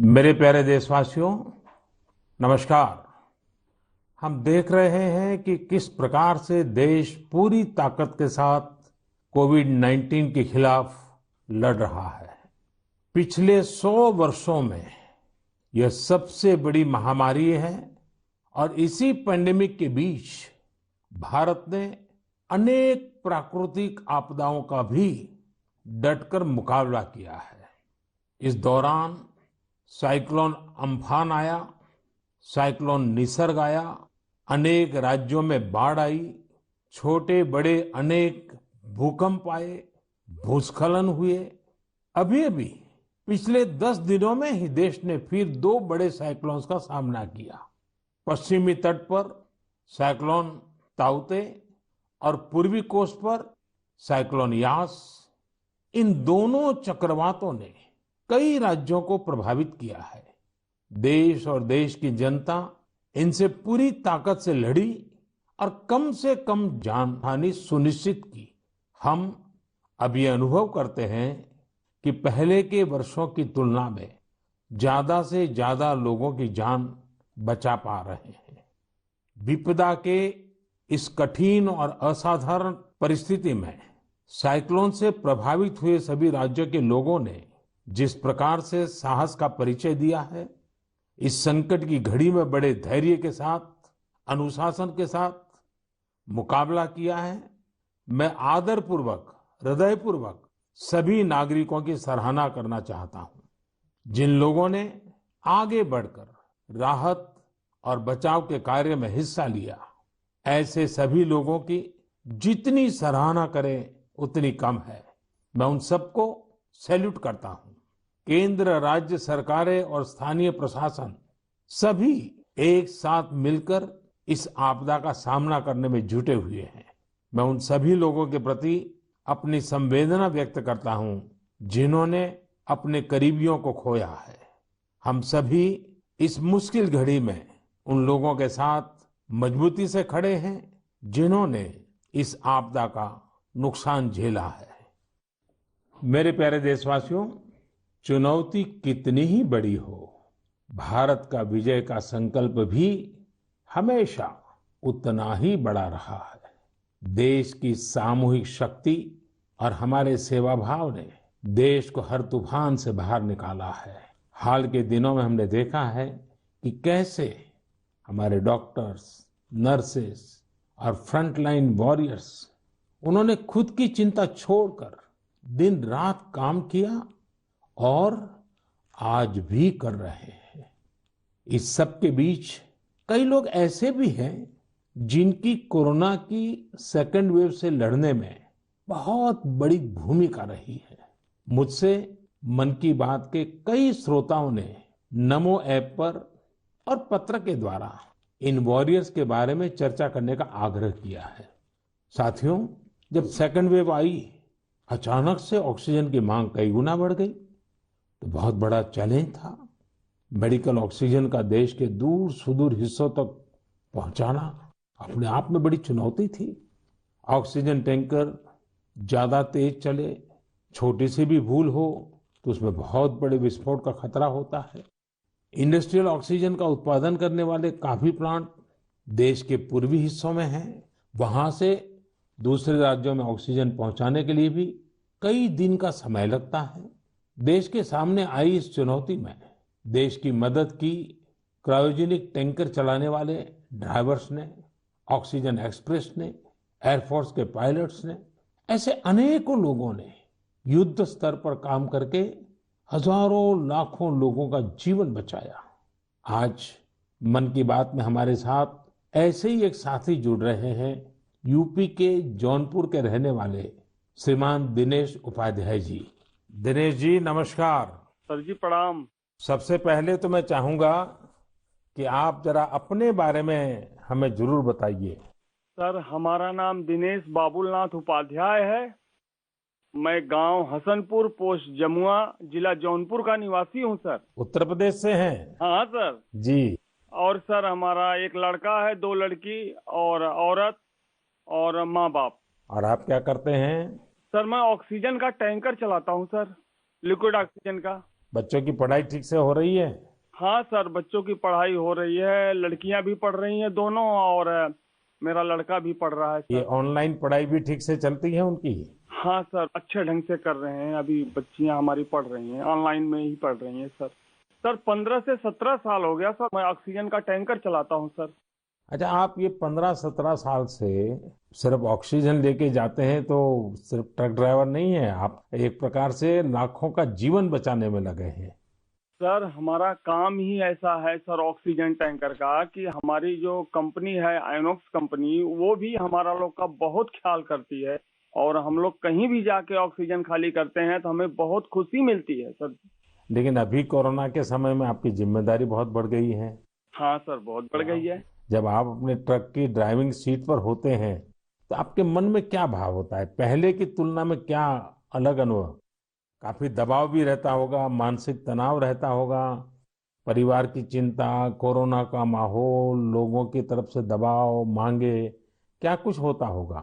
मेरे प्यारे देशवासियों, नमस्कार। हम देख रहे हैं कि किस प्रकार से देश पूरी ताकत के साथ कोविड-19 के खिलाफ लड़ रहा है। पिछले 100 वर्षों में यह सबसे बड़ी महामारी है और इसी पैंडेमिक के बीच भारत ने अनेक प्राकृतिक आपदाओं का भी डटकर मुकाबला किया है। इस दौरान साइक्लोन अम्फान आया, साइक्लोन निसर्ग आया, अनेक राज्यों में बाढ़ आई, छोटे बड़े अनेक भूकंप आए, भूस्खलन हुए। अभी अभी पिछले 10 दिनों में ही देश ने फिर दो बड़े साइक्लोन्स का सामना किया। पश्चिमी तट पर साइक्लोन ताउते और पूर्वी कोस्ट पर साइक्लोन यास। इन दोनों चक्रवातों ने कई राज्यों को प्रभावित किया है। देश और देश की जनता इनसे पूरी ताकत से लड़ी और कम से कम जानहानि सुनिश्चित की। हम अब ये अनुभव करते हैं कि पहले के वर्षों की तुलना में ज्यादा से ज्यादा लोगों की जान बचा पा रहे हैं। विपदा के इस कठिन और असाधारण परिस्थिति में साइक्लोन से प्रभावित हुए सभी राज्यों के लोगों ने जिस प्रकार से साहस का परिचय दिया है, इस संकट की घड़ी में बड़े धैर्य के साथ, अनुशासन के साथ मुकाबला किया है, मैं आदरपूर्वक, हृदयपूर्वक सभी नागरिकों की सराहना करना चाहता हूं। जिन लोगों ने आगे बढ़कर राहत और बचाव के कार्य में हिस्सा लिया, ऐसे सभी लोगों की जितनी सराहना करें उतनी कम है। मैं उन सबको सैल्यूट करता हूं। केंद्र, राज्य सरकारें और स्थानीय प्रशासन सभी एक साथ मिलकर इस आपदा का सामना करने में जुटे हुए हैं। मैं उन सभी लोगों के प्रति अपनी संवेदना व्यक्त करता हूं जिन्होंने अपने करीबियों को खोया है। हम सभी इस मुश्किल घड़ी में उन लोगों के साथ मजबूती से खड़े हैं जिन्होंने इस आपदा का नुकसान झेला है। मेरे प्यारे देशवासियों, चुनौती कितनी ही बड़ी हो, भारत का विजय का संकल्प भी हमेशा उतना ही बड़ा रहा है। देश की सामूहिक शक्ति और हमारे सेवा भाव ने देश को हर तूफान से बाहर निकाला है। हाल के दिनों में हमने देखा है कि कैसे हमारे डॉक्टर्स, नर्सेस और फ्रंटलाइन वॉरियर्स, उन्होंने खुद की चिंता छोड़कर दिन रात काम किया और आज भी कर रहे हैं। इस सब के बीच कई लोग ऐसे भी हैं जिनकी कोरोना की सेकेंड वेव से लड़ने में बहुत बड़ी भूमिका रही है। मुझसे मन की बात के कई श्रोताओं ने नमो ऐप पर और पत्र के द्वारा इन वॉरियर्स के बारे में चर्चा करने का आग्रह किया है। साथियों, जब सेकेंड वेव आई, अचानक से ऑक्सीजन की मांग कई गुना बढ़ गई, तो बहुत बड़ा चैलेंज था। मेडिकल ऑक्सीजन का देश के दूर सुदूर हिस्सों तक पहुंचाना अपने आप में बड़ी चुनौती थी। ऑक्सीजन टैंकर ज्यादा तेज चले, छोटी सी भी भूल हो तो उसमें बहुत बड़े विस्फोट का खतरा होता है। इंडस्ट्रियल ऑक्सीजन का उत्पादन करने वाले काफी प्लांट देश के पूर्वी हिस्सों में हैं। वहां से दूसरे राज्यों में ऑक्सीजन पहुंचाने के लिए भी कई दिन का समय लगता है। देश के सामने आई इस चुनौती में देश की मदद की क्रायोजेनिक टैंकर चलाने वाले ड्राइवर्स ने, ऑक्सीजन एक्सप्रेस ने, एयरफोर्स के पायलट्स ने, ऐसे अनेकों लोगों ने युद्ध स्तर पर काम करके हजारों लाखों लोगों का जीवन बचाया। आज मन की बात में हमारे साथ ऐसे ही एक साथी जुड़ रहे हैं, यूपी के जौनपुर के रहने वाले श्रीमान दिनेश उपाध्याय जी। दिनेश जी, नमस्कार। सर जी प्रणाम। सबसे पहले तो मैं चाहूंगा कि आप जरा अपने बारे में हमें जरूर बताइए। सर, हमारा नाम दिनेश बाबुलनाथ उपाध्याय है। मैं गांव हसनपुर, पोस्ट जमुआ, जिला जौनपुर का निवासी हूं सर। उत्तर प्रदेश से हैं? हाँ सर। जी। और सर, हमारा एक लड़का है, दो लड़की और औरत और माँ बाप। और आप क्या करते हैं? सर, मैं ऑक्सीजन का टैंकर चलाता हूं सर, लिक्विड ऑक्सीजन का। बच्चों की पढ़ाई ठीक से हो रही है? हाँ सर, बच्चों की पढ़ाई हो रही है, लड़कियां भी पढ़ रही हैं दोनों, और मेरा लड़का भी पढ़ रहा है ये सर। ऑनलाइन पढ़ाई भी ठीक से चलती है उनकी? हाँ सर, अच्छे ढंग से कर रहे हैं। अभी बच्चियां हमारी पढ़ रही हैं, ऑनलाइन में ही पढ़ रही हैं सर। सर 15 से 17 साल हो गया सर, मैं ऑक्सीजन का टैंकर चलाता हूँ सर। अच्छा, आप ये 15-17 साल से सिर्फ ऑक्सीजन लेके जाते हैं, तो सिर्फ ट्रक ड्राइवर नहीं है आप, एक प्रकार से लाखों का जीवन बचाने में लगे हैं। सर हमारा काम ही ऐसा है सर, ऑक्सीजन टैंकर का, कि हमारी जो कंपनी है आइनॉक्स कंपनी, वो भी हमारा लोग का बहुत ख्याल करती है। और हम लोग कहीं भी जाके ऑक्सीजन खाली करते हैं तो हमें बहुत खुशी मिलती है सर। लेकिन अभी कोरोना के समय में आपकी जिम्मेदारी बहुत बढ़ गई है। हाँ सर, बहुत बढ़ गई है। जब आप अपने ट्रक की ड्राइविंग सीट पर होते हैं तो आपके मन में क्या भाव होता है? पहले की तुलना में क्या अलग अनुभव? काफी दबाव भी रहता होगा, मानसिक तनाव रहता होगा, परिवार की चिंता, कोरोना का माहौल, लोगों की तरफ से दबाव, मांगे, क्या कुछ होता होगा?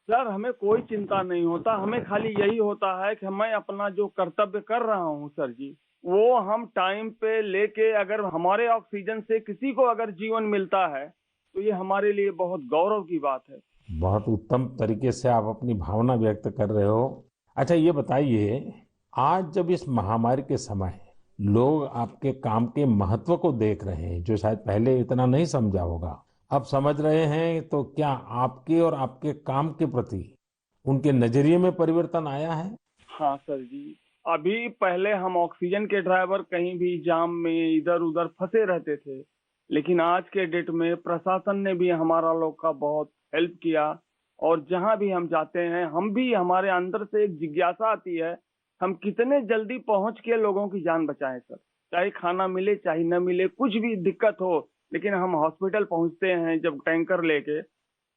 सर हमें कोई चिंता नहीं होता, हमें खाली यही होता है कि मैं अपना जो कर्तव्य कर रहा हूँ सर जी, वो हम टाइम पे लेके, अगर हमारे ऑक्सीजन से किसी को अगर जीवन मिलता है तो ये हमारे लिए बहुत गौरव की बात है। बहुत उत्तम तरीके से आप अपनी भावना व्यक्त कर रहे हो। अच्छा, ये बताइए, आज जब इस महामारी के समय लोग आपके काम के महत्व को देख रहे हैं, जो शायद पहले इतना नहीं समझा होगा, अब समझ रहे हैं, तो क्या आपके और आपके काम के प्रति उनके नजरिए में परिवर्तन आया है? हाँ सर जी, अभी पहले हम ऑक्सीजन के ड्राइवर कहीं भी जाम में इधर उधर फंसे रहते थे, लेकिन आज के डेट में प्रशासन ने भी हमारा लोग का बहुत हेल्प किया। और जहां भी हम जाते हैं, हम भी, हमारे अंदर से एक जिज्ञासा आती है, हम कितने जल्दी पहुंच के लोगों की जान बचाएं सर। चाहे खाना मिले चाहे न मिले, कुछ भी दिक्कत हो, लेकिन हम हॉस्पिटल पहुंचते हैं जब टैंकर लेके,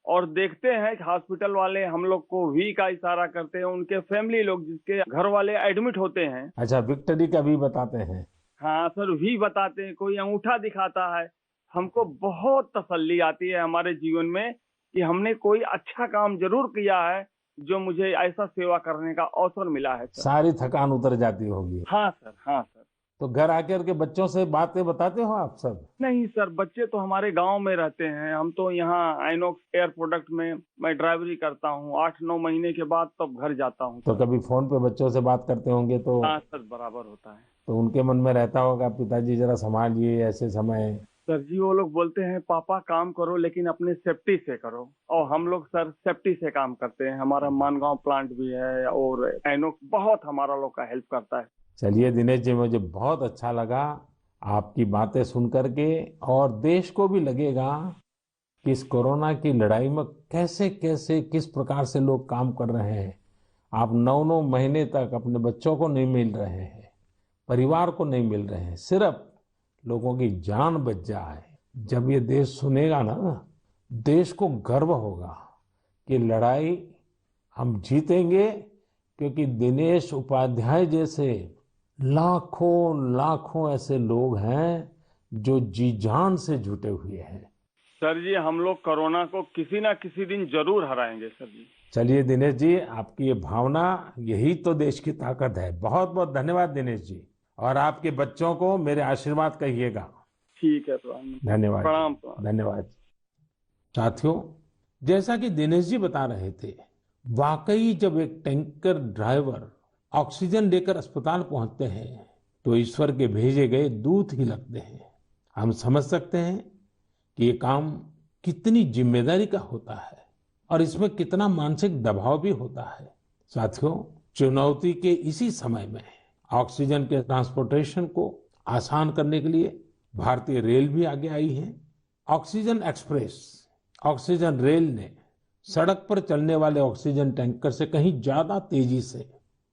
और देखते हैं कि हॉस्पिटल वाले हम लोग को वी का इशारा करते हैं, उनके फैमिली लोग जिसके घर वाले एडमिट होते हैं। अच्छा, विक्ट्री का भी बताते हैं? हाँ सर, वी बताते हैं, कोई अंगूठा दिखाता है। हमको बहुत तसल्ली आती है हमारे जीवन में कि हमने कोई अच्छा काम जरूर किया है, जो मुझे ऐसा सेवा करने का अवसर मिला है सर। सारी थकान उतर जाती होगी। हाँ सर, हाँ सर। तो घर आकर के बच्चों से बातें बताते हो आप सब? नहीं सर, बच्चे तो हमारे गांव में रहते हैं, हम तो यहाँ आइनॉक्स एयर प्रोडक्ट में मैं ड्राइवरी करता हूँ। 8-9 महीने के बाद तब घर जाता हूँ तो सर। कभी फोन पे बच्चों से बात करते होंगे, तो हाँ सर, बराबर होता है। तो उनके मन में रहता होगा, पिताजी जरा संभालिए ऐसे समय। सर जी, वो लोग बोलते हैं पापा काम करो लेकिन अपने सेफ्टी से करो, और हम लोग सर सेफ्टी से काम करते हैं। हमारा मानगांव प्लांट भी है और आइनॉक्स बहुत हमारा लोग का हेल्प करता है। चलिए दिनेश जी, मुझे बहुत अच्छा लगा आपकी बातें सुन करके, और देश को भी लगेगा कि इस कोरोना की लड़ाई में कैसे कैसे किस प्रकार से लोग काम कर रहे हैं। आप 9-9 महीने तक अपने बच्चों को नहीं मिल रहे हैं, परिवार को नहीं मिल रहे हैं, सिर्फ लोगों की जान बच जाए। जब ये देश सुनेगा ना, देश को गर्व होगा कि लड़ाई हम जीतेंगे, क्योंकि दिनेश उपाध्याय जैसे लाखों लाखों ऐसे लोग हैं जो जी जान से जुटे हुए हैं। सर जी, हम लोग कोरोना को किसी ना किसी दिन जरूर हराएंगे सर जी। चलिए दिनेश जी, आपकी ये भावना, यही तो देश की ताकत है। बहुत बहुत धन्यवाद दिनेश जी, और आपके बच्चों को मेरे आशीर्वाद कहिएगा। ठीक है, प्रणाम। धन्यवाद। प्रणाम प्रणाम। धन्यवाद। साथियों, जैसा कि दिनेश जी बता रहे थे, वाकई जब एक टैंकर ड्राइवर ऑक्सीजन लेकर अस्पताल पहुंचते हैं तो ईश्वर के भेजे गए दूत ही लगते हैं। हम समझ सकते हैं कि ये काम कितनी जिम्मेदारी का होता है, और इसमें कितना मानसिक दबाव भी होता है। साथियों, चुनौती के इसी समय में ऑक्सीजन के ट्रांसपोर्टेशन को आसान करने के लिए भारतीय रेल भी आगे आई है। ऑक्सीजन एक्सप्रेस, ऑक्सीजन रेल ने सड़क पर चलने वाले ऑक्सीजन टैंकर से कहीं ज्यादा तेजी से,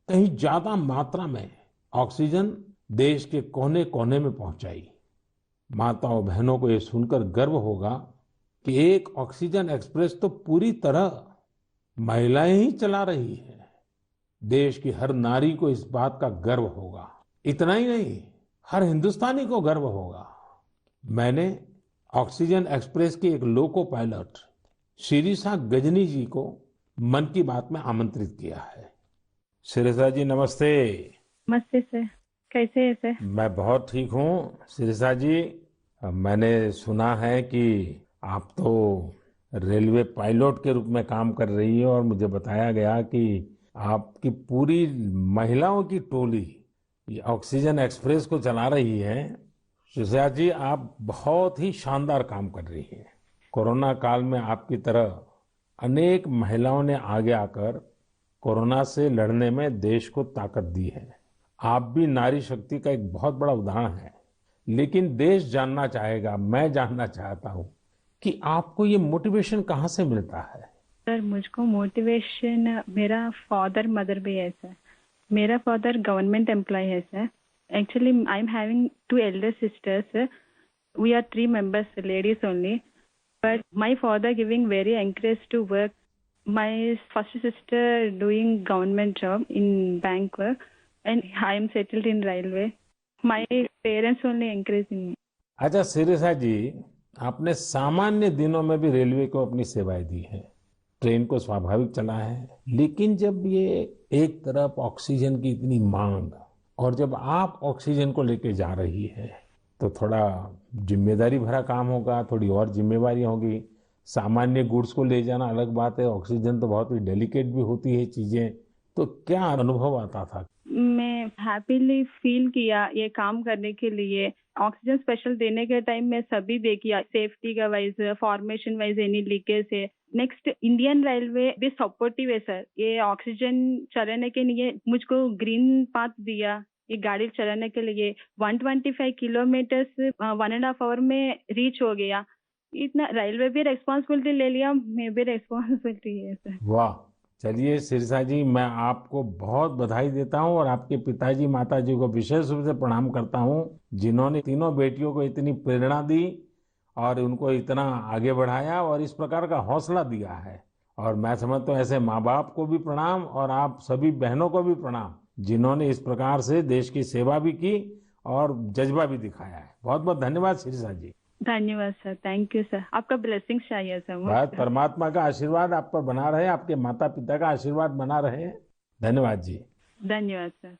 कहीं ज्यादा मात्रा में ऑक्सीजन देश के कोने कोने में पहुंचाई। माताओं बहनों को ये सुनकर गर्व होगा कि एक ऑक्सीजन एक्सप्रेस तो पूरी तरह महिलाएं ही चला रही है। देश की हर नारी को इस बात का गर्व होगा। इतना ही नहीं, हर हिंदुस्तानी को गर्व होगा। मैंने ऑक्सीजन एक्सप्रेस के एक लोको पायलट शिरीषा गजनी जी को मन की बात में आमंत्रित किया है। शिरीषा जी, नमस्ते। नमस्ते सर। कैसे है सर? मैं बहुत ठीक हूँ शिरिषा जी। मैंने सुना है कि आप तो रेलवे पायलट के रूप में काम कर रही है और मुझे बताया गया कि आपकी पूरी महिलाओं की टोली ये ऑक्सीजन एक्सप्रेस को चला रही है। शिरिषा जी, आप बहुत ही शानदार काम कर रही हैं। कोरोना काल में आपकी तरह अनेक महिलाओं ने आगे आकर कोरोना से लड़ने में देश को ताकत दी है। आप भी नारी शक्ति का एक बहुत बड़ा उदाहरण है। लेकिन देश जानना चाहेगा, मैं जानना चाहता हूँ कि आपको ये मोटिवेशन कहाँ से मिलता है? सर मुझको मोटिवेशन मेरा फादर मदर भी है सर। मेरा फादर गवर्नमेंट एम्प्लॉय है sir. Actually I am having 2 elder sisters. We are 3 members, ladies only. But my father giving very encourage to work. My first sister doing government job in bank work, and I am settled in railway. My parents only encouraging me. अच्छा शिरिषा जी, आपने सामान्य दिनों में भी railway को अपनी सेवाएं दी हैं, ट्रेन को स्वाभाविक चला है। लेकिन जब ये एक तरफ ऑक्सीजन की इतनी मांग और जब आप ऑक्सीजन को लेके जा रही है तो थोड़ा जिम्मेदारी भरा काम होगा, थोड़ी और जिम्मेवारी होगी। सामान्य गुड्स को ले जाना अलग बात है, ऑक्सीजन तो बहुत ही डेलिकेट भी होती है चीजें। तो क्या अनुभव आता था? मैं हैप्पीली फील किया ये काम करने के लिए। ऑक्सीजन स्पेशल देने के टाइम में सभी देखिए सेफ्टी का wise, formation wise any leakage है। नेक्स्ट इंडियन रेलवे भी सपोर्टिव है सर। ये ऑक्सीजन चलाने के लिए मुझको ग्रीन पाथ दिया ये गाड़ी चलाने के लिए। 125 किलोमीटर 1.5 आवर में रीच हो गया। इतना रेलवे भी रेस्पॉन्सिबिलिटी ले लिया, मैं भी रेस्पॉन्सिबिलिटी है सर। वाह, चलिए शिरिषा जी, मैं आपको बहुत बधाई देता हूं और आपके पिताजी माताजी को विशेष रूप से प्रणाम करता हूं, जिन्होंने तीनों बेटियों को इतनी प्रेरणा दी और उनको इतना आगे बढ़ाया और इस प्रकार का हौसला दिया है। और मैं समझता हूं ऐसे माँ बाप को भी प्रणाम और आप सभी बहनों को भी प्रणाम, जिन्होंने इस प्रकार से देश की सेवा भी की और जज्बा भी दिखाया है। बहुत बहुत धन्यवाद शिरिषा जी। धन्यवाद सर, थैंक यू सर। आपका ब्लेसिंग चाहिए सर बस मुझे। परमात्मा का आशीर्वाद आप पर बना रहे, आपके माता पिता का आशीर्वाद बना रहे। धन्यवाद जी। धन्यवाद सर।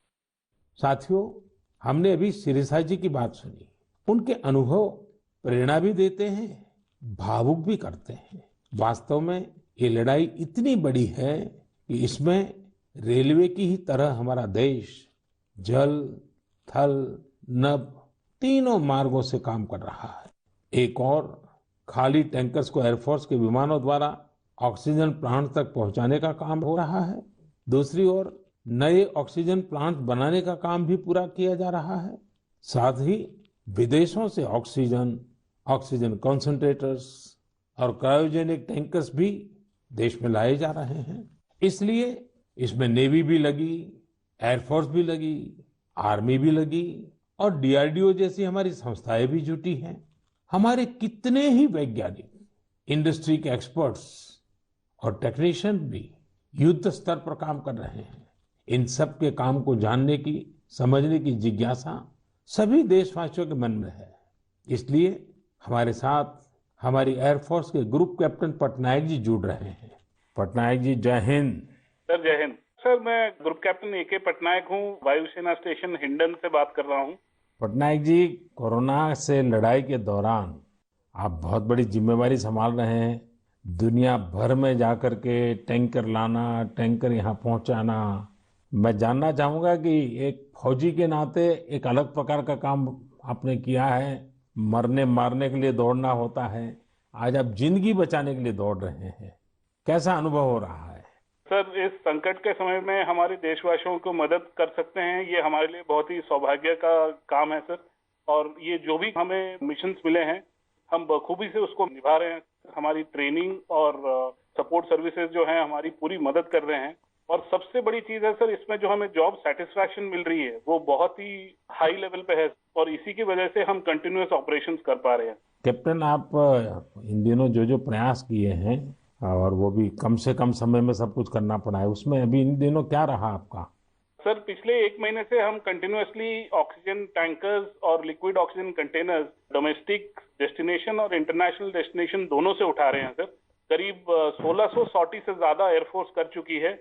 साथियों, हमने अभी शिरिषा जी की बात सुनी। उनके अनुभव प्रेरणा भी देते हैं, भावुक भी करते हैं। वास्तव में ये लड़ाई इतनी बड़ी है कि इसमें रेलवे की ही तरह हमारा देश जल, थल, नभ तीनों मार्गों से काम कर रहा है। एक और खाली टैंकर्स को एयरफोर्स के विमानों द्वारा ऑक्सीजन प्लांट तक पहुंचाने का काम हो रहा है। दूसरी ओर नए ऑक्सीजन प्लांट बनाने का काम भी पूरा किया जा रहा है। साथ ही विदेशों से ऑक्सीजन, ऑक्सीजन कंसंट्रेटर्स और क्रायोजेनिक टैंकर्स भी देश में लाए जा रहे हैं। इसलिए इसमें नेवी भी लगी, एयरफोर्स भी लगी, आर्मी भी लगी और डीआरडीओ जैसी हमारी संस्थाएं भी जुटी हैं। हमारे कितने ही वैज्ञानिक, इंडस्ट्री के एक्सपर्ट्स और टेक्नीशियन भी युद्ध स्तर पर काम कर रहे हैं। इन सब के काम को जानने की, समझने की जिज्ञासा सभी देशवासियों के मन में है। इसलिए हमारे साथ हमारी एयरफोर्स के ग्रुप कैप्टन पटनायक जी जुड़ रहे हैं। पटनायक जी, जय हिंद। सर जय हिंद। सर मैं ग्रुप कैप्टन ए.के. पटनायक हूँ, वायुसेना स्टेशन हिंडन से बात कर रहा हूँ। पटनायक जी, कोरोना से लड़ाई के दौरान आप बहुत बड़ी जिम्मेवारी संभाल रहे हैं। दुनिया भर में जाकर के टैंकर लाना, टैंकर यहाँ पहुंचाना। मैं जानना चाहूंगा कि एक फौजी के नाते एक अलग प्रकार का काम आपने किया है। मरने मारने के लिए दौड़ना होता है, आज आप जिंदगी बचाने के लिए दौड़ रहे हैं। कैसा अनुभव हो रहा है? सर इस संकट के समय में हमारे देशवासियों को मदद कर सकते हैं, ये हमारे लिए बहुत ही सौभाग्य का काम है सर। और ये जो भी हमें मिशंस मिले हैं, हम बखूबी से उसको निभा रहे हैं। हमारी ट्रेनिंग और सपोर्ट सर्विसेज जो हैं हमारी पूरी मदद कर रहे हैं। और सबसे बड़ी चीज है सर, इसमें जो हमें जॉब सेटिस्फैक्शन मिल रही है वो बहुत ही हाई लेवल पे है और इसी की वजह से हम कंटिन्यूअस ऑपरेशंस कर पा रहे हैं। कैप्टन, आप इन दिनों जो प्रयास किए हैं और वो भी कम से कम समय में सब कुछ करना पड़ा है, उसमें अभी इन दिनों क्या रहा आपका? सर पिछले 1 महीने से हम कंटिन्यूअसली ऑक्सीजन टैंकर्स और liquid oxygen containers domestic destination और इंटरनेशनल डेस्टिनेशन दोनों से उठा रहे हैं सर। करीब 1600 सॉर्टी से ज्यादा एयरफोर्स कर चुकी है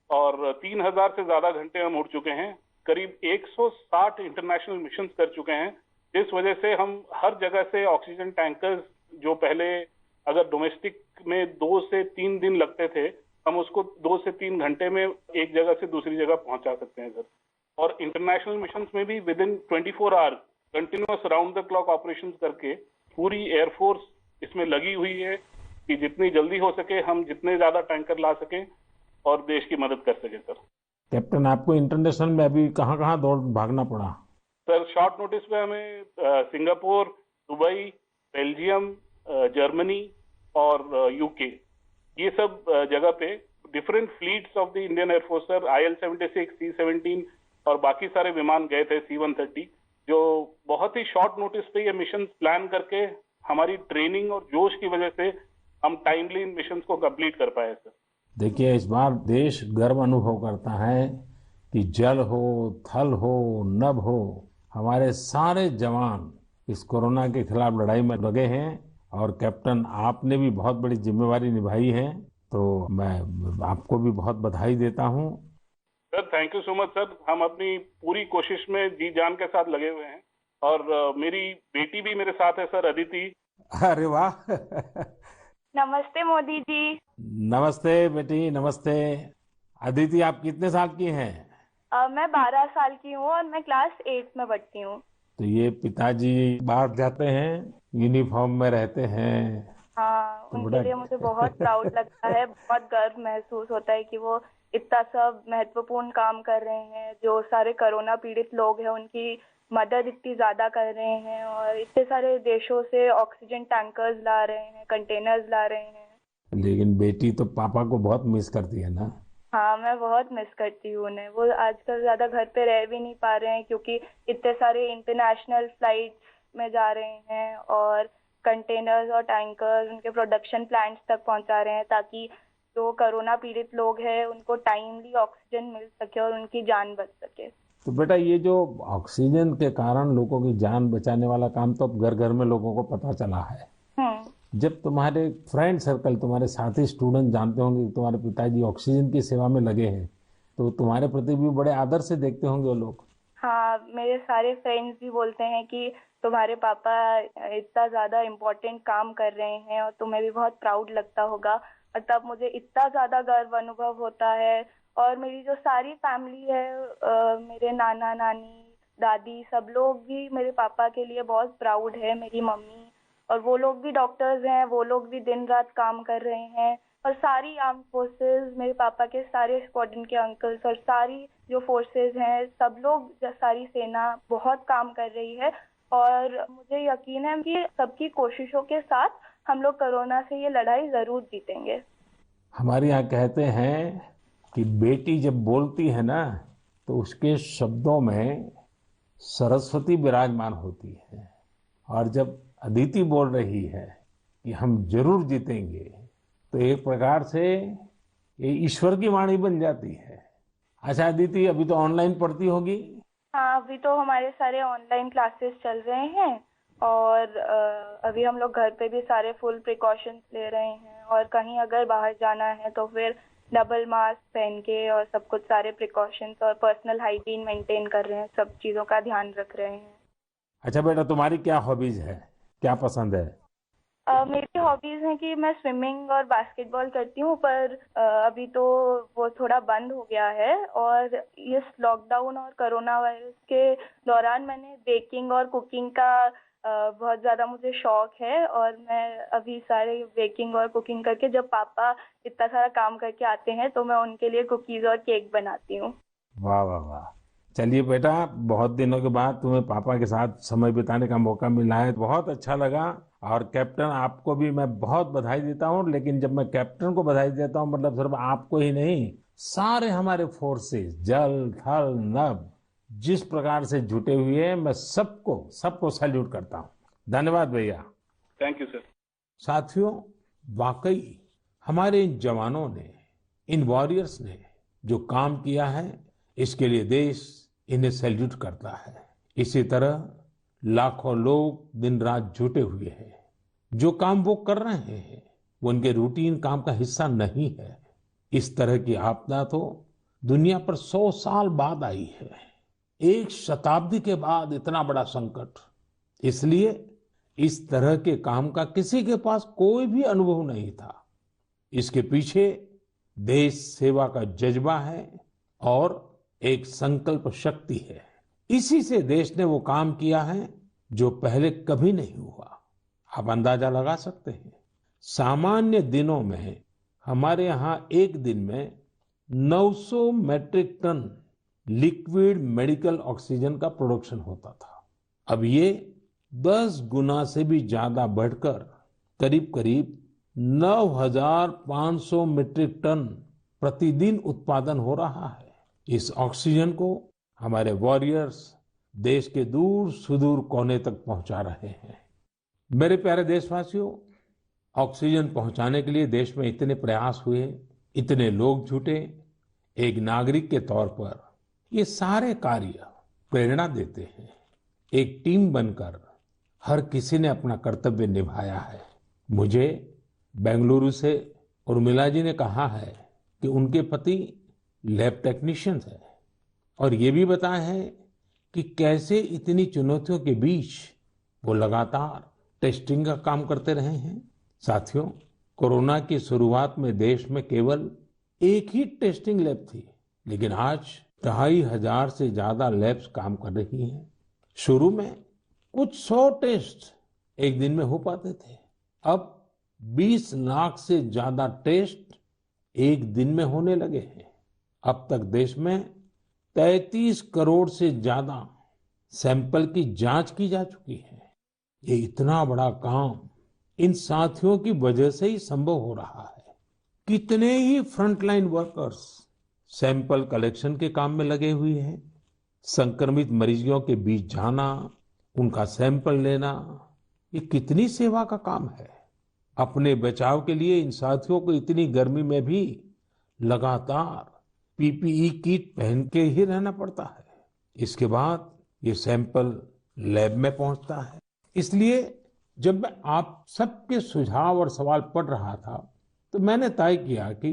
और 3000 से ज्यादा घंटे हम उड़ चुके हैं। करीब 160 इंटरनेशनल मिशन कर चुके हैं, जिस वजह से हम हर जगह से ऑक्सीजन टैंकर्स, जो पहले अगर डोमेस्टिक में 2 से 3 दिन लगते थे, हम उसको 2 से 3 घंटे में एक जगह से दूसरी जगह पहुंचा सकते हैं सर। और इंटरनेशनल मिशन में भी with in 24 hour continuous round the clock operation करके पूरी एयरफोर्स इसमें लगी हुई है कि जितनी जल्दी हो सके हम जितने ज्यादा टैंकर ला सकें और देश की मदद कर सके सर। कैप्टन, आपको इंटरनेशनल में अभी कहाँ कहाँ दौड़ भागना पड़ा? सर शॉर्ट नोटिस पे हमें सिंगापुर, दुबई, बेल्जियम, जर्मनी और यूके, ये सब जगह पे different fleets of the Indian air force sir, IL-76, C-17 और बाकी सारे विमान गए थे, C-130, जो बहुत ही शॉर्ट नोटिस पे ये मिशन प्लान करके हमारी ट्रेनिंग और जोश की वजह से हम टाइमली इन मिशन को कंप्लीट कर पाए सर। देखिए, इस बार देश गर्व अनुभव करता है कि जल हो, थल हो, नभ हो, हमारे सारे जवान इस कोरोना के खिलाफ लड़ाई में लगे हैं। और कैप्टन, आपने भी बहुत बड़ी जिम्मेवारी निभाई है, तो मैं आपको भी बहुत बधाई देता हूँ। Sir thank you so much sir. हम अपनी पूरी कोशिश में जी जान के साथ लगे हुए हैं और मेरी बेटी भी मेरे साथ है सर, अदिति। अरे वाह! नमस्ते मोदी जी। नमस्ते बेटी, नमस्ते। अदिति, आप कितने साल की हैं? मैं 12 साल की हूँ और मैं क्लास 8 में पढ़ती हूँ। तो ये पिताजी बाहर जाते हैं, यूनिफॉर्म में रहते हैं। हाँ, तो उनके लिए मुझे बहुत प्राउड लगता है, बहुत गर्व महसूस होता है कि वो इतना सब महत्वपूर्ण काम कर रहे हैं। जो सारे कोरोना पीड़ित लोग हैं उनकी मदद इतनी ज्यादा कर रहे हैं और इतने सारे देशों से ऑक्सीजन टैंकर्स ला रहे हैं, कंटेनर्स ला रहे हैं। लेकिन बेटी तो पापा को बहुत मिस करती है ना? हाँ, मैं बहुत मिस करती हूँ उन्हें। वो आजकल ज्यादा घर पे रह भी नहीं पा रहे हैं क्योंकि इतने सारे इंटरनेशनल फ्लाइट्स में जा रहे हैं और कंटेनर्स और टैंकर्स उनके प्रोडक्शन प्लांट्स तक पहुंचा रहे हैं ताकि जो कोरोना पीड़ित लोग हैं उनको टाइमली ऑक्सीजन मिल सके और उनकी जान बच सके। तो बेटा, ये जो ऑक्सीजन के कारण लोगों की जान बचाने वाला काम तो अब घर घर में लोगों को पता चला है। जब तुम्हारे फ्रेंड सर्कल, तुम्हारे साथी स्टूडेंट जानते होंगे कि तुम्हारे पिताजी ऑक्सीजन की सेवा में लगे हैं, तो तुम्हारे प्रति भी बड़े आदर से देखते होंगे वो लोग। हाँ, मेरे सारे फ्रेंड्स भी बोलते हैं कि तुम्हारे पापा इतना ज्यादा इम्पोर्टेंट काम कर रहे हैं और तुम्हें भी बहुत प्राउड लगता होगा। और तब मुझे इतना ज्यादा गर्व अनुभव होता है। और मेरी जो सारी फैमिली है, मेरे नाना नानी, दादी, सब लोग भी मेरे पापा के लिए बहुत प्राउड है। मेरी मम्मी, और वो लोग भी डॉक्टर्स हैं, वो लोग भी दिन रात काम कर रहे हैं। और सारी आर्म फोर्सेस, मेरे पापा के सारे स्क्वाड्रन के अंकल्स और सारी जो फोर्सेस हैं, सब लोग, सारी सेना बहुत काम कर रही है। और मुझे यकीन है कि सबकी कोशिशों के साथ हम लोग कोरोना से ये लड़ाई जरूर जीतेंगे। हमारे यहाँ कहते हैं कि बेटी जब बोलती है ना, तो उसके शब्दों में सरस्वती विराजमान होती है। और जब अदिति बोल रही है कि हम जरूर जीतेंगे, तो एक प्रकार से ये ईश्वर की वाणी बन जाती है। अच्छा अदिति, अभी तो ऑनलाइन पढ़ती होगी? हाँ, अभी तो हमारे सारे ऑनलाइन क्लासेस चल रहे हैं और अभी हम लोग घर पे भी सारे फुल प्रिकॉशंस ले रहे हैं। और कहीं अगर बाहर जाना है तो फिर डबल मास्क पहन के और सब कुछ सारे प्रिकॉशंस और पर्सनल हाइजीन मेंटेन कर रहे हैं, सब चीज़ों का ध्यान रख रहे हैं। अच्छा बेटा, तुम्हारी क्या हॉबीज है, क्या पसंद है? मेरी हॉबीज हैं कि मैं स्विमिंग और बास्केटबॉल करती हूँ, पर अभी तो वो थोड़ा बंद हो गया है। और इस लॉकडाउन और कोरोना वायरस के दौरान मैंने बेकिंग और कुकिंग का बहुत ज़्यादा मुझे शौक है। और मैं अभी सारे बेकिंग और कुकिंग करके, जब पापा इतना सारा काम करके आते हैं तो मैं उनके लिए कुकीज़ और केक बनाती हूँ। वाह वाह वाह! चलिए बेटा, बहुत दिनों के बाद तुम्हें पापा के साथ समय बिताने का मौका मिला है, बहुत अच्छा लगा। और कैप्टन, आपको भी मैं बहुत बधाई देता हूँ। लेकिन जब मैं कैप्टन को बधाई देता हूँ, मतलब सिर्फ आपको ही नहीं, सारे हमारे फोर्सेस, जल थल नभ, जिस प्रकार से जुटे हुए हैं, मैं सबको सैल्यूट करता हूँ। धन्यवाद भैया। Thank you sir. साथियों, वाकई हमारे इन जवानों ने, इन वॉरियर्स ने जो काम किया है, इसके लिए देश इन्हें सैल्यूट करता है। इसी तरह लाखों लोग दिन रात जुटे हुए हैं। जो काम वो कर रहे हैं वो उनके रूटीन काम का हिस्सा नहीं है। इस तरह की आपदा तो दुनिया पर 100 साल बाद आई है। एक शताब्दी के बाद इतना बड़ा संकट, इसलिए इस तरह के काम का किसी के पास कोई भी अनुभव नहीं था। इसके पीछे देश सेवा का जज्बा है और एक संकल्प शक्ति है। इसी से देश ने वो काम किया है जो पहले कभी नहीं हुआ। आप अंदाजा लगा सकते हैं, सामान्य दिनों में हमारे यहाँ एक दिन में 900 metric ton liquid medical oxygen का प्रोडक्शन होता था। अब ये 10 गुना से भी ज्यादा बढ़कर करीब करीब 9,500 मीट्रिक टन प्रतिदिन उत्पादन हो रहा है। इस ऑक्सीजन को हमारे वॉरियर्स देश के दूर सुदूर कोने तक पहुंचा रहे हैं। मेरे प्यारे देशवासियों, ऑक्सीजन पहुंचाने के लिए देश में इतने प्रयास हुए, इतने लोग जुटे। एक नागरिक के तौर पर ये सारे कार्य प्रेरणा देते हैं। एक टीम बनकर हर किसी ने अपना कर्तव्य निभाया है। मुझे बेंगलुरु से उर्मिला जी ने कहा है कि उनके पति लैब टेक्नीशियन है और ये भी बताया है कि कैसे इतनी चुनौतियों के बीच वो लगातार टेस्टिंग का काम करते रहे हैं। साथियों, कोरोना की शुरुआत में देश में केवल एक ही टेस्टिंग लैब थी, लेकिन आज 2,500 से ज्यादा लैब्स काम कर रही हैं। शुरू में कुछ 100 टेस्ट एक दिन में हो पाते थे, अब 20 लाख से ज्यादा टेस्ट एक दिन में होने लगे हैं। अब तक देश में 33 करोड़ से ज्यादा सैंपल की जांच की जा चुकी है। ये इतना बड़ा काम इन साथियों की वजह से ही संभव हो रहा है। कितने ही फ्रंटलाइन वर्कर्स सैंपल कलेक्शन के काम में लगे हुए हैं। संक्रमित मरीजों के बीच जाना, उनका सैंपल लेना, ये कितनी सेवा का काम है। अपने बचाव के लिए इन साथियों को इतनी गर्मी में भी लगातार पीपीई किट पहन के ही रहना पड़ता है। इसके बाद ये सैंपल लैब में पहुंचता है। इसलिए जब मैं आप सबके सुझाव और सवाल पढ़ रहा था तो मैंने तय किया कि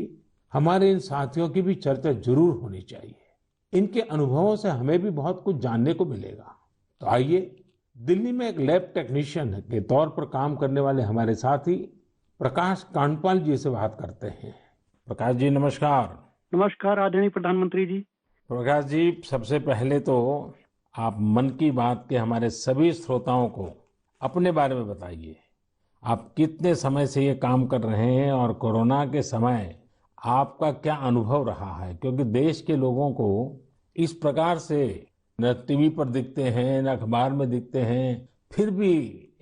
हमारे इन साथियों की भी चर्चा जरूर होनी चाहिए। इनके अनुभवों से हमें भी बहुत कुछ जानने को मिलेगा। तो आइए, दिल्ली में एक लैब टेक्नीशियन के तौर पर काम करने वाले हमारे साथी प्रकाश कांडपाल जी से बात करते हैं। प्रकाश जी, नमस्कार। नमस्कार आदरणीय प्रधानमंत्री जी। प्रकाश जी, सबसे पहले तो आप मन की बात के हमारे सभी श्रोताओं को अपने बारे में बताइए। आप कितने समय से ये काम कर रहे हैं और कोरोना के समय आपका क्या अनुभव रहा है? क्योंकि देश के लोगों को इस प्रकार से न टीवी पर दिखते हैं, न अखबार में दिखते हैं, फिर भी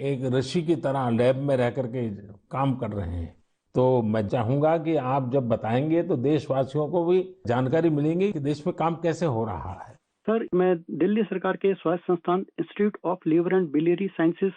एक ऋषि की तरह लैब में रह करके काम कर रहे हैं। तो मैं चाहूंगा कि आप जब बताएंगे तो देशवासियों को भी जानकारी मिलेंगी कि देश में काम कैसे हो रहा है। सर, मैं दिल्ली सरकार के स्वास्थ्य संस्थान institute of liver and biliary sciences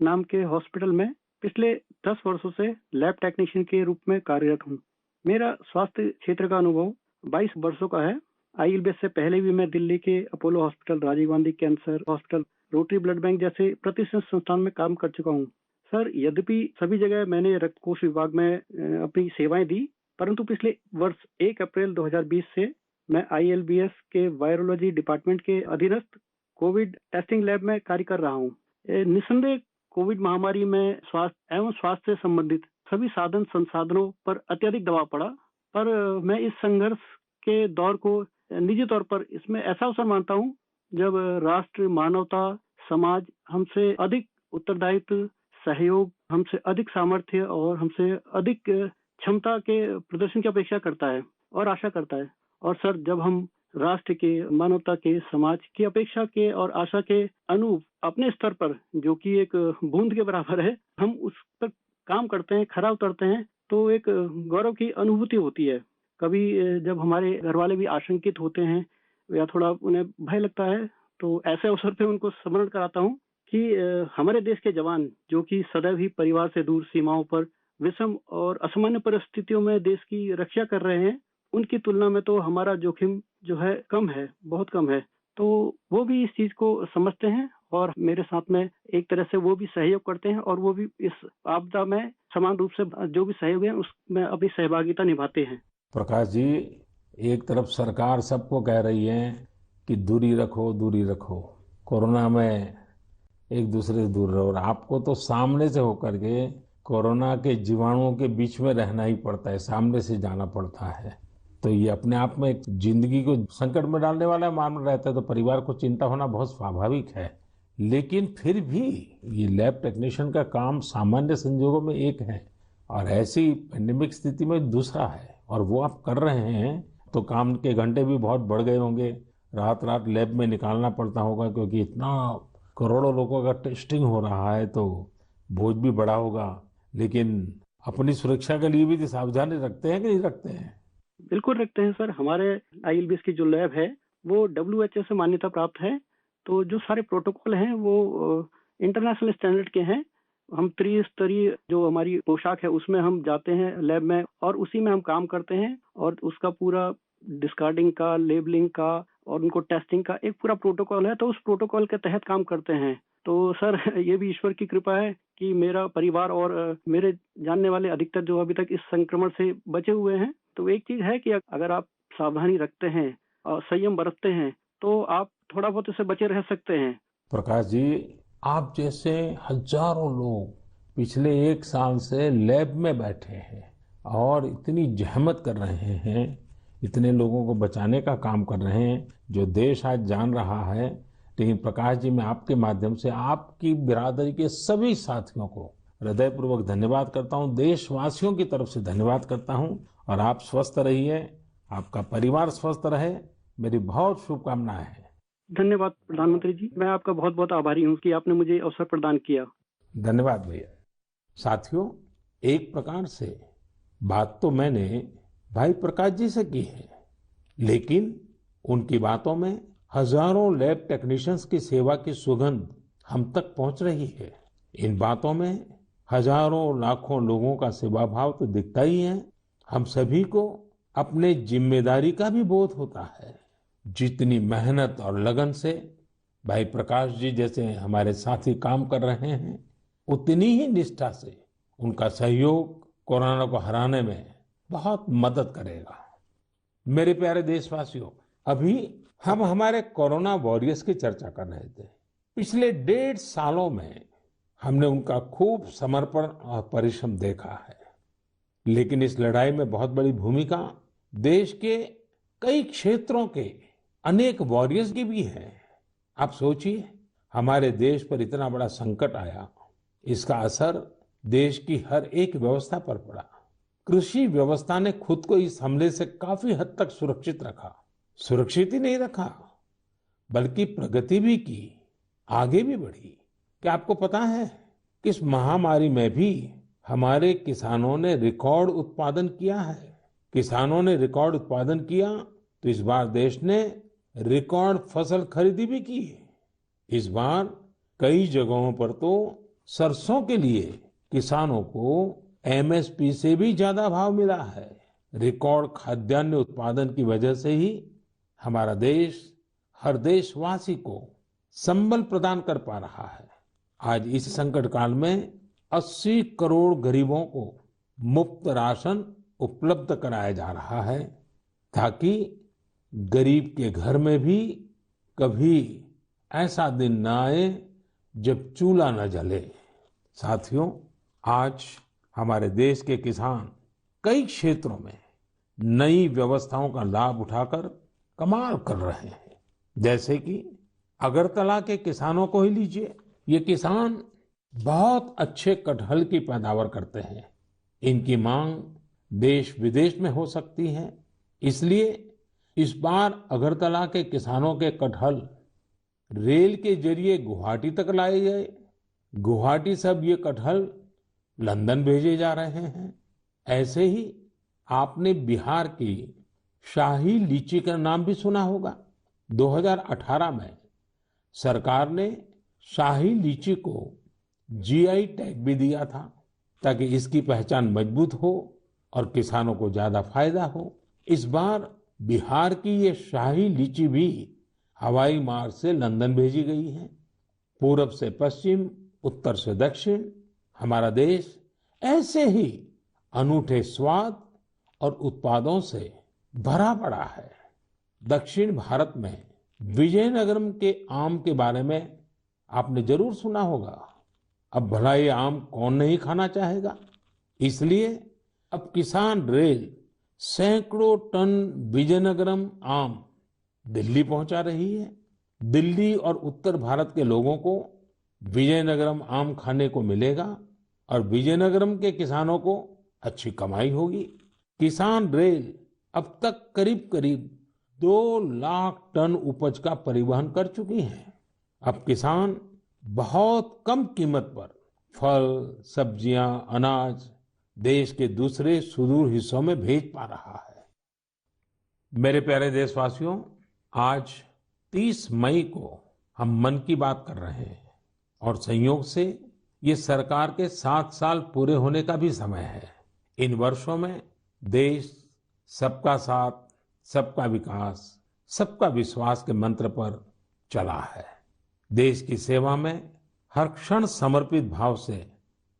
नाम के हॉस्पिटल में पिछले 10 वर्षों से लैब टेक्नीशियन के रूप में कार्यरत हूँ। मेरा स्वास्थ्य क्षेत्र का अनुभव 22 वर्षों का है। आईएलबीएस से पहले भी मैं दिल्ली के Apollo Hospital, Rajiv Gandhi Cancer Hospital, Rotary Blood Bank जैसे प्रतिष्ठित संस्थान में काम कर चुका हूँ। सर, यद्यपि सभी जगह मैंने रक्त कोष विभाग में अपनी सेवाएं दी, परंतु पिछले वर्ष 1 अप्रैल 2020 से मैं आईएलबीएस के वायरोलॉजी डिपार्टमेंट के अधीनस्थ कोविड टेस्टिंग लैब में कार्य कर रहा हूँ। निस्संदेह कोविड महामारी में स्वास्थ्य एवं स्वास्थ्य से संबंधित सभी साधन संसाधनों पर अत्यधिक दबाव पड़ा, पर मैं इस संघर्ष के दौर को निजी तौर पर इसमें ऐसा अवसर मानता हूँ जब राष्ट्र, मानवता, समाज हमसे अधिक उत्तरदायित्व, सहयोग, हमसे अधिक सामर्थ्य और हमसे अधिक क्षमता के प्रदर्शन की अपेक्षा करता है और आशा करता है। और सर, जब हम राष्ट्र के, मानवता के, समाज की अपेक्षा के और आशा के अनुरूप अपने स्तर पर, जो कि एक बूंद के बराबर है, हम उस पर काम करते हैं, खरा उतरते हैं, तो एक गौरव की अनुभूति होती है। कभी जब हमारे घर वाले भी आशंकित होते हैं या थोड़ा उन्हें भय लगता है, तो ऐसे अवसर पे उनको स्मरण कराता हूँ कि हमारे देश के जवान, जो कि सदैव ही परिवार से दूर सीमाओं पर विषम और असामान्य परिस्थितियों में देश की रक्षा कर रहे हैं, उनकी तुलना में तो हमारा जोखिम जो है कम है, बहुत कम है। तो वो भी इस चीज को समझते हैं और मेरे साथ में एक तरह से वो भी सहयोग करते हैं और वो भी इस आपदा में समान रूप से जो भी सहयोग है उसमें अपनी सहभागिता निभाते हैं। प्रकाश जी, एक तरफ सरकार सबको कह रही है कि दूरी रखो, दूरी रखो। कोरोना में एक दूसरे से दूर रहो, और आपको तो सामने से होकर के कोरोना के जीवाणुओं के बीच में रहना ही पड़ता है, सामने से जाना पड़ता है। तो ये अपने आप में एक जिंदगी को संकट में डालने वाला मामला रहता है, तो परिवार को चिंता होना बहुत स्वाभाविक है। लेकिन फिर भी ये लैब टेक्नीशियन का काम सामान्य संजोगों में एक है और ऐसी पेंडेमिक स्थिति में दूसरा है, और वो आप कर रहे हैं तो काम के घंटे भी बहुत बढ़ गए होंगे। रात रात लैब में निकालना पड़ता होगा, क्योंकि इतना करोड़ों लोगों का टेस्टिंग हो रहा है, तो बोझ भी बड़ा होगा। लेकिन अपनी सुरक्षा के लिए भी तो सावधानी रखते हैं कि नहीं रखते हैं? बिल्कुल रखते हैं सर। हमारे आईएलबीएस की जो लैब है वो डब्ल्यूएचओ से मान्यता प्राप्त है, तो जो सारे प्रोटोकॉल हैं वो इंटरनेशनल स्टैंडर्ड के हैं। हम त्रिस्तरीय जो हमारी पोशाक है उसमें हम जाते हैं लैब में, और उसी में हम काम करते हैं, और उसका पूरा डिस्कार्डिंग का, लेबलिंग का और उनको टेस्टिंग का एक पूरा प्रोटोकॉल है, तो उस प्रोटोकॉल के तहत काम करते हैं। तो सर ये भी ईश्वर की कृपा है कि मेरा परिवार और मेरे जानने वाले अधिकतर जो अभी तक इस संक्रमण से बचे हुए हैं। तो एक चीज है कि अगर आप सावधानी रखते हैं और संयम बरतते हैं तो आप थोड़ा बहुत इससे बचे रह सकते हैं। प्रकाश जी, आप जैसे हजारों लोग पिछले 1 साल से लैब में बैठे हैं और इतनी जहमत कर रहे हैं, इतने लोगों को बचाने का काम कर रहे हैं, जो देश आज जान रहा है। लेकिन प्रकाश जी, मैं आपके माध्यम से आपकी बिरादरी के सभी साथियों को हृदयपूर्वक धन्यवाद करता हूं, देशवासियों की तरफ से धन्यवाद करता हूं। और आप स्वस्थ रहिए, आपका परिवार स्वस्थ रहे, मेरी बहुत शुभकामनाएं हैं। धन्यवाद प्रधानमंत्री जी, मैं आपका बहुत बहुत आभारी हूँ कि आपने मुझे अवसर प्रदान किया। धन्यवाद भैया। साथियों, एक प्रकार से बात तो मैंने भाई प्रकाश जी से की है, लेकिन उनकी बातों में हजारों लैब टेक्नीशियंस की सेवा की सुगंध हम तक पहुंच रही है। इन बातों में हजारों लाखों लोगों का सेवा भाव तो दिखता ही है। हम सभी को अपने जिम्मेदारी का भी बोध होता है। जितनी मेहनत और लगन से भाई प्रकाश जी जैसे हमारे साथी काम कर रहे हैं, उतनी ही निष्ठा से उनका सहयोग कोरोना को हराने में बहुत मदद करेगा। मेरे प्यारे देशवासियों, अभी हम हमारे कोरोना वॉरियर्स की चर्चा कर रहे थे। पिछले 1.5 सालों में हमने उनका खूब समर्पण और परिश्रम देखा है, लेकिन इस लड़ाई में बहुत बड़ी भूमिका देश के कई क्षेत्रों के अनेक वॉरियर्स की भी है। आप सोचिए, हमारे देश पर इतना बड़ा संकट आया, इसका असर देश की हर एक व्यवस्था पर पड़ा। कृषि व्यवस्था ने खुद को इस हमले से काफी हद तक सुरक्षित रखा। सुरक्षित ही नहीं रखा, बल्कि प्रगति भी की, आगे भी बढ़ी। क्या आपको पता है कि इस महामारी में भी हमारे किसानों ने रिकॉर्ड उत्पादन किया है? किसानों ने रिकॉर्ड उत्पादन किया तो इस बार देश ने रिकॉर्ड फसल खरीदी भी की। इस बार कई जगहों पर तो सरसों के लिए किसानों को एमएसपी से भी ज्यादा भाव मिला है। रिकॉर्ड खाद्यान्न उत्पादन की वजह से ही हमारा देश हर देशवासी को संबल प्रदान कर पा रहा है। आज इस संकट काल में 80 करोड़ गरीबों को मुफ्त राशन उपलब्ध कराया जा रहा है, ताकि गरीब के घर में भी कभी ऐसा दिन न आए जब चूल्हा न जले। साथियों, आज हमारे देश के किसान कई क्षेत्रों में नई व्यवस्थाओं का लाभ उठाकर कमाल कर रहे हैं। जैसे कि अगरतला के किसानों को ही लीजिए। ये किसान बहुत अच्छे कटहल की पैदावार करते हैं। इनकी मांग देश विदेश में हो सकती है, इसलिए इस बार अगरतला के किसानों के कटहल रेल के जरिए गुवाहाटी तक लाए गए। गुवाहाटी से अब ये कटहल लंदन भेजे जा रहे हैं। ऐसे ही आपने बिहार की शाही लीची का नाम भी सुना होगा। 2018 में सरकार ने शाही लीची को जीआई टैग भी दिया था, ताकि इसकी पहचान मजबूत हो और किसानों को ज्यादा फायदा हो। इस बार बिहार की ये शाही लीची भी हवाई मार्ग से लंदन भेजी गई है। पूरब से पश्चिम, उत्तर से दक्षिण, हमारा देश ऐसे ही अनूठे स्वाद और उत्पादों से भरा पड़ा है। दक्षिण भारत में विजयनगरम के आम के बारे में आपने जरूर सुना होगा। अब भला ये आम कौन नहीं खाना चाहेगा। इसलिए अब किसान रेल सैकड़ों टन विजयनगरम आम दिल्ली पहुंचा रही है। दिल्ली और उत्तर भारत के लोगों को विजयनगरम आम खाने को मिलेगा और विजयनगरम के किसानों को अच्छी कमाई होगी। किसान रेल अब तक करीब करीब 2 लाख टन उपज का परिवहन कर चुकी है। अब किसान बहुत कम कीमत पर फल, सब्जियां, अनाज देश के दूसरे सुदूर हिस्सों में भेज पा रहा है। मेरे प्यारे देशवासियों, आज 30 मई को हम मन की बात कर रहे हैं और संयोग से ये सरकार के 7 साल पूरे होने का भी समय है। इन वर्षों में देश सबका साथ, सबका विकास, सबका विश्वास के मंत्र पर चला है। देश की सेवा में हर क्षण समर्पित भाव से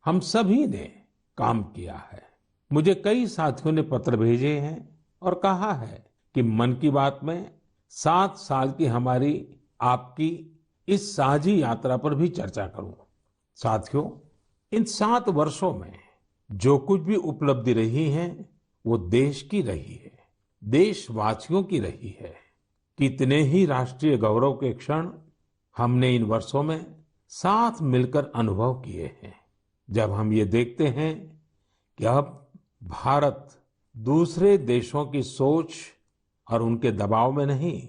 हम सभी ने काम किया है। मुझे कई साथियों ने पत्र भेजे हैं और कहा है कि मन की बात में 7 साल की हमारी आपकी इस साझी यात्रा पर भी चर्चा करूं। साथियों, इन 7 वर्षों में जो कुछ भी उपलब्धि रही है वो देश की रही है, देशवासियों की रही है। कितने ही राष्ट्रीय गौरव के क्षण हमने इन वर्षों में साथ मिलकर अनुभव किए हैं। जब हम ये देखते हैं कि अब भारत दूसरे देशों की सोच और उनके दबाव में नहीं,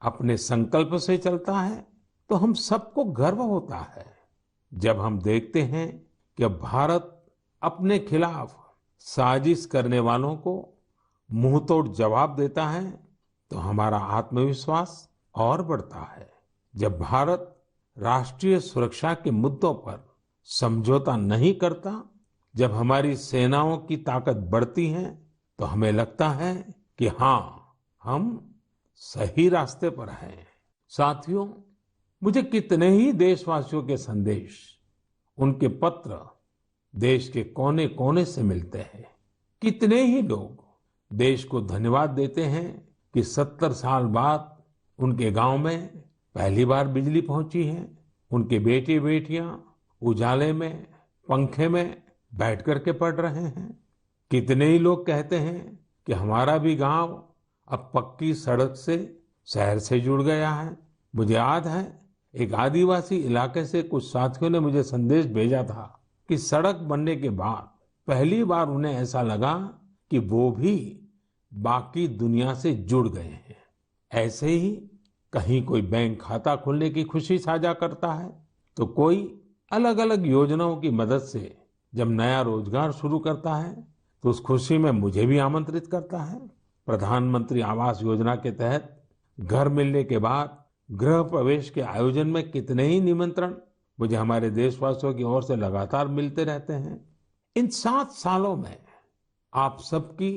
अपने संकल्प से चलता है, तो हम सबको गर्व होता है। जब हम देखते हैं कि अब भारत अपने खिलाफ साजिश करने वालों को मुंहतोड़ जवाब देता है, तो हमारा आत्मविश्वास और बढ़ता है। जब भारत राष्ट्रीय सुरक्षा के मुद्दों पर समझौता नहीं करता, जब हमारी सेनाओं की ताकत बढ़ती है, तो हमें लगता है कि हाँ, हम सही रास्ते पर हैं। साथियों, मुझे कितने ही देशवासियों के संदेश, उनके पत्र देश के कोने कोने से मिलते हैं। कितने ही लोग देश को धन्यवाद देते हैं कि 70 साल बाद उनके गांव में पहली बार बिजली पहुंची है। उनके बेटे बेटियां उजाले में, पंखे में बैठ करके पढ़ रहे हैं। कितने ही लोग कहते हैं कि हमारा भी गांव अब पक्की सड़क से शहर से जुड़ गया है। मुझे याद है, एक आदिवासी इलाके से कुछ साथियों ने मुझे संदेश भेजा था कि सड़क बनने के बाद पहली बार उन्हें ऐसा लगा कि वो भी बाकी दुनिया से जुड़ गए हैं। ऐसे ही कहीं कोई बैंक खाता खोलने की खुशी साझा करता है, तो कोई अलग अलग योजनाओं की मदद से जब नया रोजगार शुरू करता है, तो उस खुशी में मुझे भी आमंत्रित करता है। प्रधानमंत्री आवास योजना के तहत घर मिलने के बाद गृह प्रवेश के आयोजन में कितने ही निमंत्रण मुझे हमारे देशवासियों की ओर से लगातार मिलते रहते हैं। इन 7 सालों में आप सबकी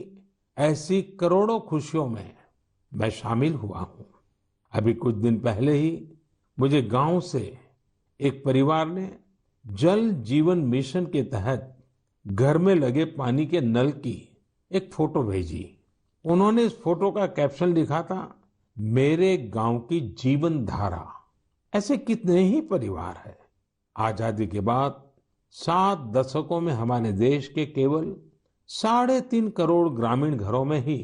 ऐसी करोड़ों खुशियों में मैं शामिल हुआ हूं। अभी कुछ दिन पहले ही मुझे गांव से एक परिवार ने जल जीवन मिशन के तहत घर में लगे पानी के नल की एक फोटो भेजी। उन्होंने इस फोटो का कैप्शन लिखा था, मेरे गांव की जीवन धारा। ऐसे कितने ही परिवार हैं। आजादी के बाद 7 दशकों में हमारे देश के केवल 3.5 करोड़ ग्रामीण घरों में ही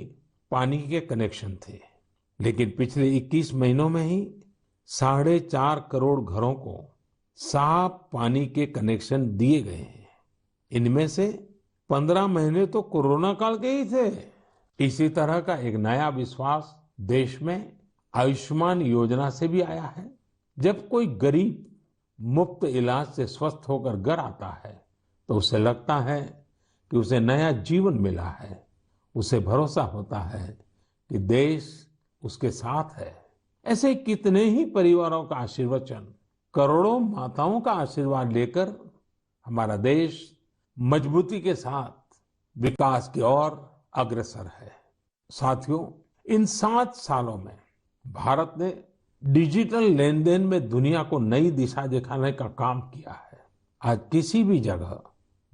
पानी के कनेक्शन थे, लेकिन पिछले 21 महीनों में ही 4.5 करोड़ घरों को साफ पानी के कनेक्शन दिए गए हैं। इनमें से 15 महीने तो कोरोना काल के ही थे। इसी तरह का एक नया विश्वास देश में आयुष्मान योजना से भी आया है। जब कोई गरीब मुफ्त इलाज से स्वस्थ होकर घर आता है, तो उसे लगता है कि उसे नया जीवन मिला है। उसे भरोसा होता है कि देश उसके साथ है। ऐसे कितने ही परिवारों का आशीर्वचन, करोड़ों माताओं का आशीर्वाद लेकर हमारा देश मजबूती के साथ विकास की ओर अग्रसर है। साथियों, इन 7 सालों में भारत ने डिजिटल लेन देन में दुनिया को नई दिशा दिखाने का काम किया है। आज किसी भी जगह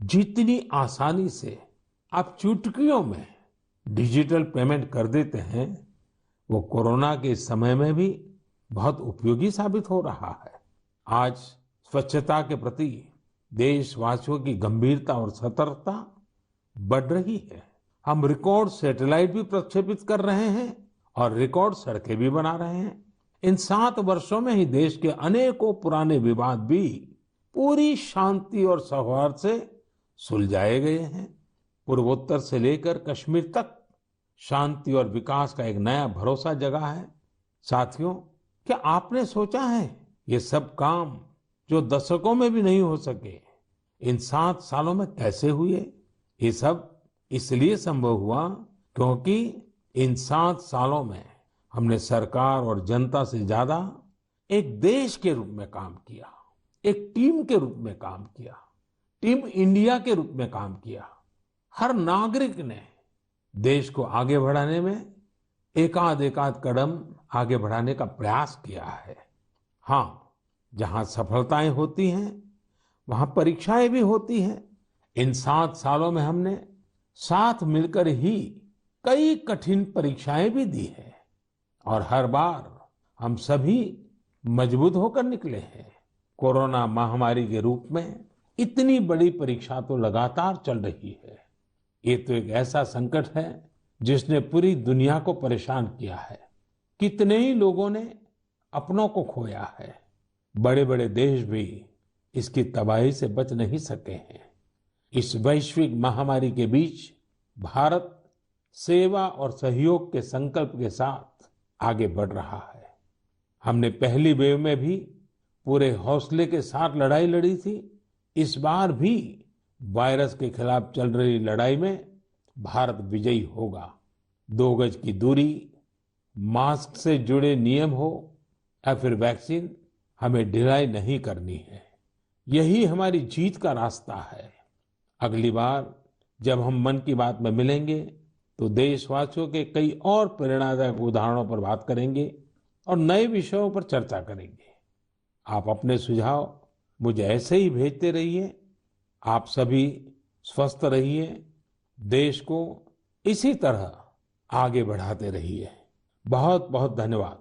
जितनी आसानी से आप चुटकियों में डिजिटल पेमेंट कर देते हैं, वो कोरोना के समय में भी बहुत उपयोगी साबित हो रहा है। आज स्वच्छता के प्रति देशवासियों की गंभीरता और सतर्कता बढ़ रही है। हम रिकॉर्ड सैटेलाइट भी प्रक्षेपित कर रहे हैं और रिकॉर्ड सड़कें भी बना रहे हैं। इन 7 वर्षों में ही देश के अनेकों पुराने विवाद भी पूरी शांति और सौहार्द से सुलझाए गए हैं। पूर्वोत्तर से लेकर कश्मीर तक शांति और विकास का एक नया भरोसा जगा है। साथियों, क्या आपने सोचा है ये सब काम जो दशकों में भी नहीं हो सके, इन 7 सालों में कैसे हुए? ये सब इसलिए संभव हुआ क्योंकि इन 7 सालों में हमने सरकार और जनता से ज्यादा एक देश के रूप में काम किया, एक टीम के रूप में काम किया, टीम इंडिया के रूप में काम किया। हर नागरिक ने देश को आगे बढ़ाने में एकाध कदम आगे बढ़ाने का प्रयास किया है। हाँ, जहां सफलताएं होती हैं वहां परीक्षाएं भी होती हैं। इन 7 सालों में हमने साथ मिलकर ही कई कठिन परीक्षाएं भी दी है और हर बार हम सभी मजबूत होकर निकले हैं। कोरोना महामारी के रूप में इतनी बड़ी परीक्षा तो लगातार चल रही है। ये तो एक ऐसा संकट है जिसने पूरी दुनिया को परेशान किया है। कितने ही लोगों ने अपनों को खोया है। बड़े बड़े देश भी इसकी तबाही से बच नहीं सके हैं। इस वैश्विक महामारी के बीच भारत सेवा और सहयोग के संकल्प के साथ आगे बढ़ रहा है। हमने पहली वेव में भी पूरे हौसले के साथ लड़ाई लड़ी थी। इस बार भी वायरस के खिलाफ चल रही लड़ाई में भारत विजयी होगा। 2 गज की दूरी, मास्क से जुड़े नियम हो या फिर वैक्सीन, हमें ढिलाई नहीं करनी है। यही हमारी जीत का रास्ता है। अगली बार जब हम मन की बात में मिलेंगे तो देशवासियों के कई और प्रेरणादायक उदाहरणों पर बात करेंगे और नए विषयों पर चर्चा करेंगे। आप अपने सुझाव मुझे ऐसे ही भेजते रहिए। आप सभी स्वस्थ रहिए, देश को इसी तरह आगे बढ़ाते रहिए। बहुत बहुत धन्यवाद।